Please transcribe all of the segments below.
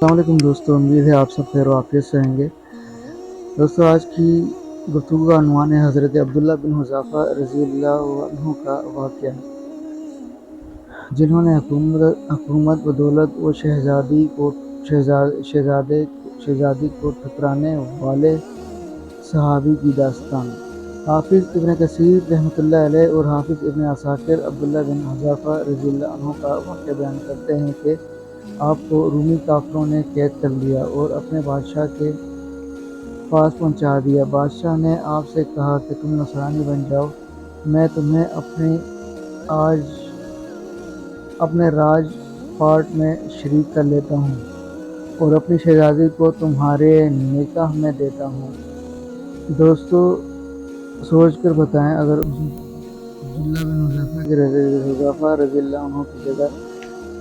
السلام علیکم دوستوں، امید ہے آپ سب خیر و عافیت سے ہیں گے۔ دوستوں، آج کی گفتگو کا عنوان ہے حضرت عبداللہ بن حذافہ رضی اللہ عنہ کا واقعہ، جنہوں نے حکومت بدولت و شہزادی کو ٹھکرانے والے صحابی کی داستان۔ حافظ ابن کثیر رحمۃ اللہ علیہ اور حافظ ابن عساکر عبداللہ بن حذافہ رضی اللہ عنہ کا واقعہ بیان کرتے ہیں کہ آپ کو رومی کافروں نے قید کر لیا اور اپنے بادشاہ کے پاس پہنچا دیا۔ بادشاہ نے آپ سے کہا کہ تم نصرانی بن جاؤ، میں تمہیں اپنے راج پاٹ میں شریک کر لیتا ہوں اور اپنی شہزادی کو تمہارے نکاح میں دیتا ہوں۔ دوستو، سوچ کر بتائیں، اگر عبداللہ بن حذافہ رضی اللہ عنہ کی جگہ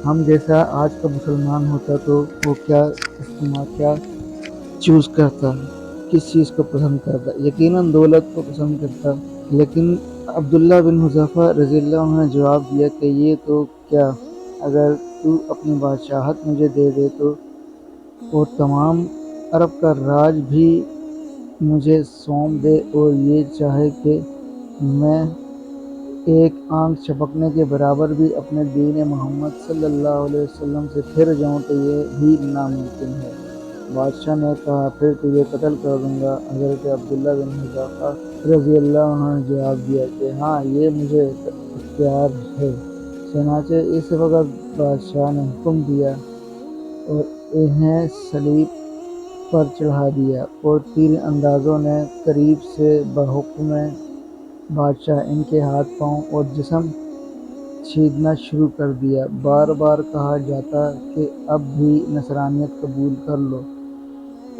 ہم جیسا آج کا مسلمان ہوتا تو وہ کیا چوز کرتا، کس چیز کو پسند کرتا؟ یقیناً دولت کو پسند کرتا، لیکن عبداللہ بن حذافہ رضی اللہ عنہ نے جواب دیا کہ یہ تو کیا، اگر تو اپنی بادشاہت مجھے دے دے تو اور تمام عرب کا راج بھی مجھے سونپ دے اور یہ چاہے کہ میں ایک آنکھ جھپکنے کے برابر بھی اپنے دین محمد صلی اللہ علیہ وسلم سے پھر جاؤں تو یہ بھی ناممکن ہے۔ بادشاہ نے کہا، پھر تجھے قتل کر دوں گا۔ حضرت عبداللہ بن حذافہ رضی اللہ عنہ نے جواب دیا کہ ہاں، یہ مجھے اختیار ہے۔ چنانچہ اس وقت بادشاہ نے حکم دیا اور انہیں صلیب پر چڑھا دیا، اور تیر اندازوں نے قریب سے بحکم بادشاہ ان کے ہاتھ پاؤں اور جسم چھیدنا شروع کر دیا۔ بار بار کہا جاتا کہ اب بھی نصرانیت قبول کر لو،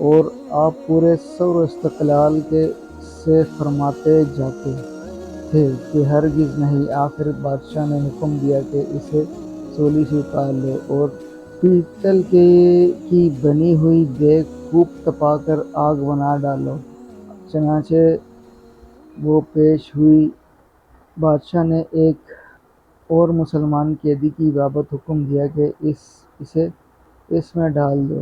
اور آپ پورے صبر و استقلال سے فرماتے جاتے تھے کہ ہرگز نہیں۔ آخر بادشاہ نے حکم دیا کہ اسے سولی سے اتار لو اور پیتل کی بنی ہوئی دیگ خوب تپا کر آگ بنا ڈالو۔ چنانچہ وہ پیش ہوئی۔ بادشاہ نے ایک اور مسلمان قیدی کی بابت حکم دیا کہ اسے اس میں ڈال دو۔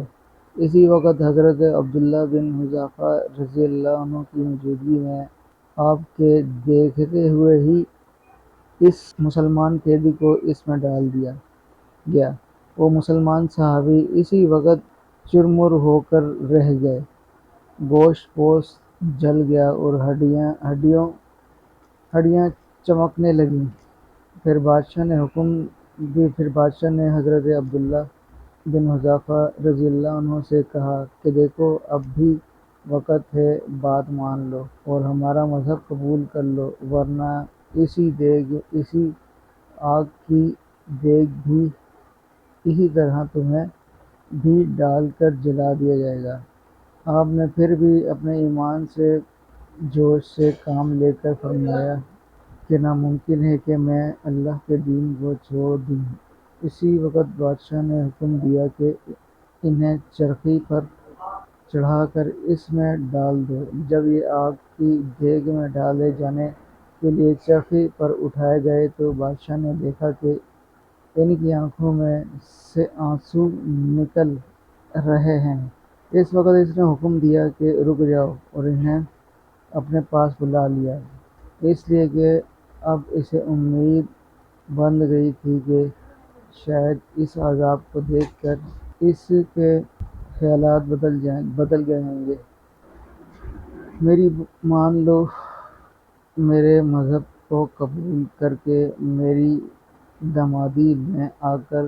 اسی وقت حضرت عبداللہ بن حذافہ رضی اللہ عنہ کی موجودگی میں آپ کے دیکھتے ہوئے ہی اس مسلمان قیدی کو اس میں ڈال دیا گیا۔ وہ مسلمان صحابی اسی وقت چرمر ہو کر رہ گئے، گوشت پوست جل گیا اور ہڈیاں چمکنے لگیں۔ پھر بادشاہ نے حضرت عبداللہ بن حذافہ رضی اللہ عنہ سے کہا کہ دیکھو، اب بھی وقت ہے، بات مان لو اور ہمارا مذہب قبول کر لو، ورنہ اسی آگ کی دیگ بھی اسی طرح تمہیں بھی ڈال کر جلا دیا جائے گا۔ آپ نے پھر بھی اپنے ایمان سے جوش سے کام لے کر فرمایا کہ ناممکن ہے کہ میں اللہ کے دین کو چھوڑ دوں۔ اسی وقت بادشاہ نے حکم دیا کہ انہیں چرخی پر چڑھا کر اس میں ڈال دو۔ جب یہ آگ کی دیگ میں ڈالے جانے کے لیے چرخی پر اٹھائے گئے تو بادشاہ نے دیکھا کہ ان کی آنکھوں میں سے آنسو نکل رہے ہیں۔ اس وقت اس نے حکم دیا کہ رک جاؤ، اور انہیں اپنے پاس بلا لیا، اس لیے کہ اب اسے امید بندھ گئی تھی کہ شاید اس عذاب کو دیکھ کر اس کے خیالات بدل گئے ہوں گے۔ میری مان لو، میرے مذہب کو قبول کر کے میری دامادی میں آ کر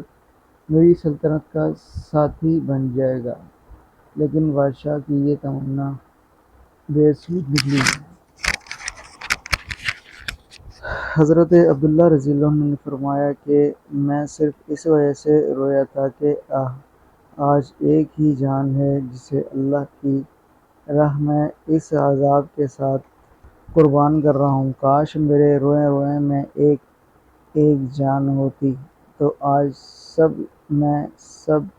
میری سلطنت کا ساتھی بن جائے گا۔ لیکن بادشاہ کی یہ تمنا بے سود نکلی۔ حضرت عبداللہ رضی اللہ عنہ نے فرمایا کہ میں صرف اس وجہ سے رویا تھا کہ آج ایک ہی جان ہے جسے اللہ کی راہ میں اس عذاب کے ساتھ قربان کر رہا ہوں۔ کاش میرے روئیں روئیں میں ایک ایک جان ہوتی تو آج میں سب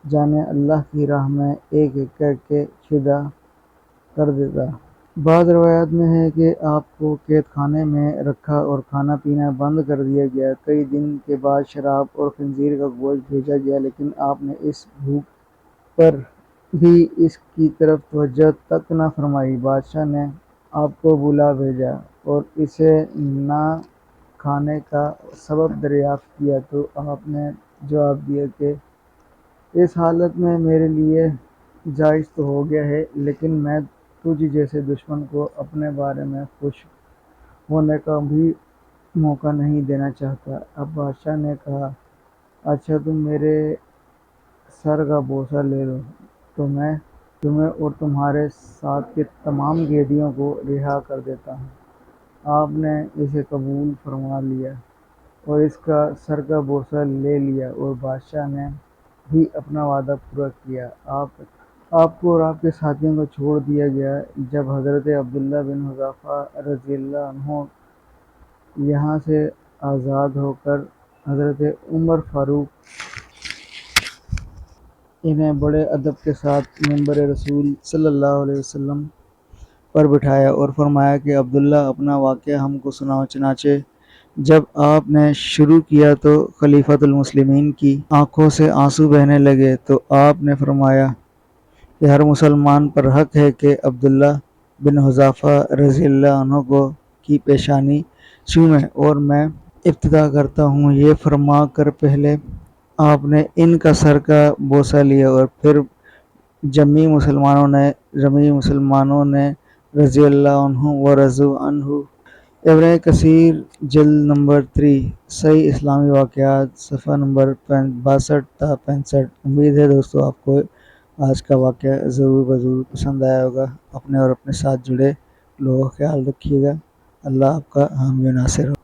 جانیں اللہ کی راہ میں ایک ایک کر کے فدا کر دیتا۔ بعض روایات میں ہے کہ آپ کو قید خانے میں رکھا اور کھانا پینا بند کر دیا گیا۔ کئی دن کے بعد شراب اور خنزیر کا گوشت بھیجا گیا، لیکن آپ نے اس بھوک پر بھی اس کی طرف توجہ تک نہ فرمائی۔ بادشاہ نے آپ کو بلا بھیجا اور اسے نہ کھانے کا سبب دریافت کیا تو آپ نے جواب دیا کہ اس حالت میں میرے لیے جائز تو ہو گیا ہے، لیکن میں تجھ جیسے دشمن کو اپنے بارے میں خوش ہونے کا بھی موقع نہیں دینا چاہتا۔ اب بادشاہ نے کہا، اچھا تم میرے سر کا بوسہ لے لو تو میں تمہیں اور تمہارے ساتھ کے تمام قیدیوں کو رہا کر دیتا ہوں۔ آپ نے اسے قبول فرما لیا اور اس کا سر کا بوسہ لے لیا، اور بادشاہ نے بھی اپنا وعدہ پورا کیا۔ آپ کو اور آپ کے ساتھیوں کو چھوڑ دیا گیا۔ جب حضرت عبداللہ بن حذافہ رضی اللہ عنہ یہاں سے آزاد ہو کر حضرت عمر فاروق انہیں بڑے ادب کے ساتھ منبر رسول صلی اللہ علیہ وسلم پر بٹھایا اور فرمایا کہ عبداللہ اپنا واقعہ ہم کو سناؤ۔ چنانچہ جب آپ نے شروع کیا تو خلیفۃ المسلمین کی آنکھوں سے آنسو بہنے لگے، تو آپ نے فرمایا کہ ہر مسلمان پر حق ہے کہ عبداللہ بن حذافہ رضی اللہ عنہ کی پیشانی چومے، اور میں ابتدا کرتا ہوں یہ فرما کر پہلے آپ نے ان کا سر کا بوسہ لیا اور پھر جمی مسلمانوں نے رضی اللہ عنہ و رضوا عنہ۔ ابن کثیر جلد نمبر 3 صحیح اسلامی واقعات صفحہ نمبر 62 تا 65۔ امید ہے دوستو آپ کو آج کا واقعہ ضرور پسند آیا ہوگا۔ اپنے اور اپنے ساتھ جڑے لوگوں کا خیال رکھیے گا۔ اللہ آپ کا حامی و ناصر ہو۔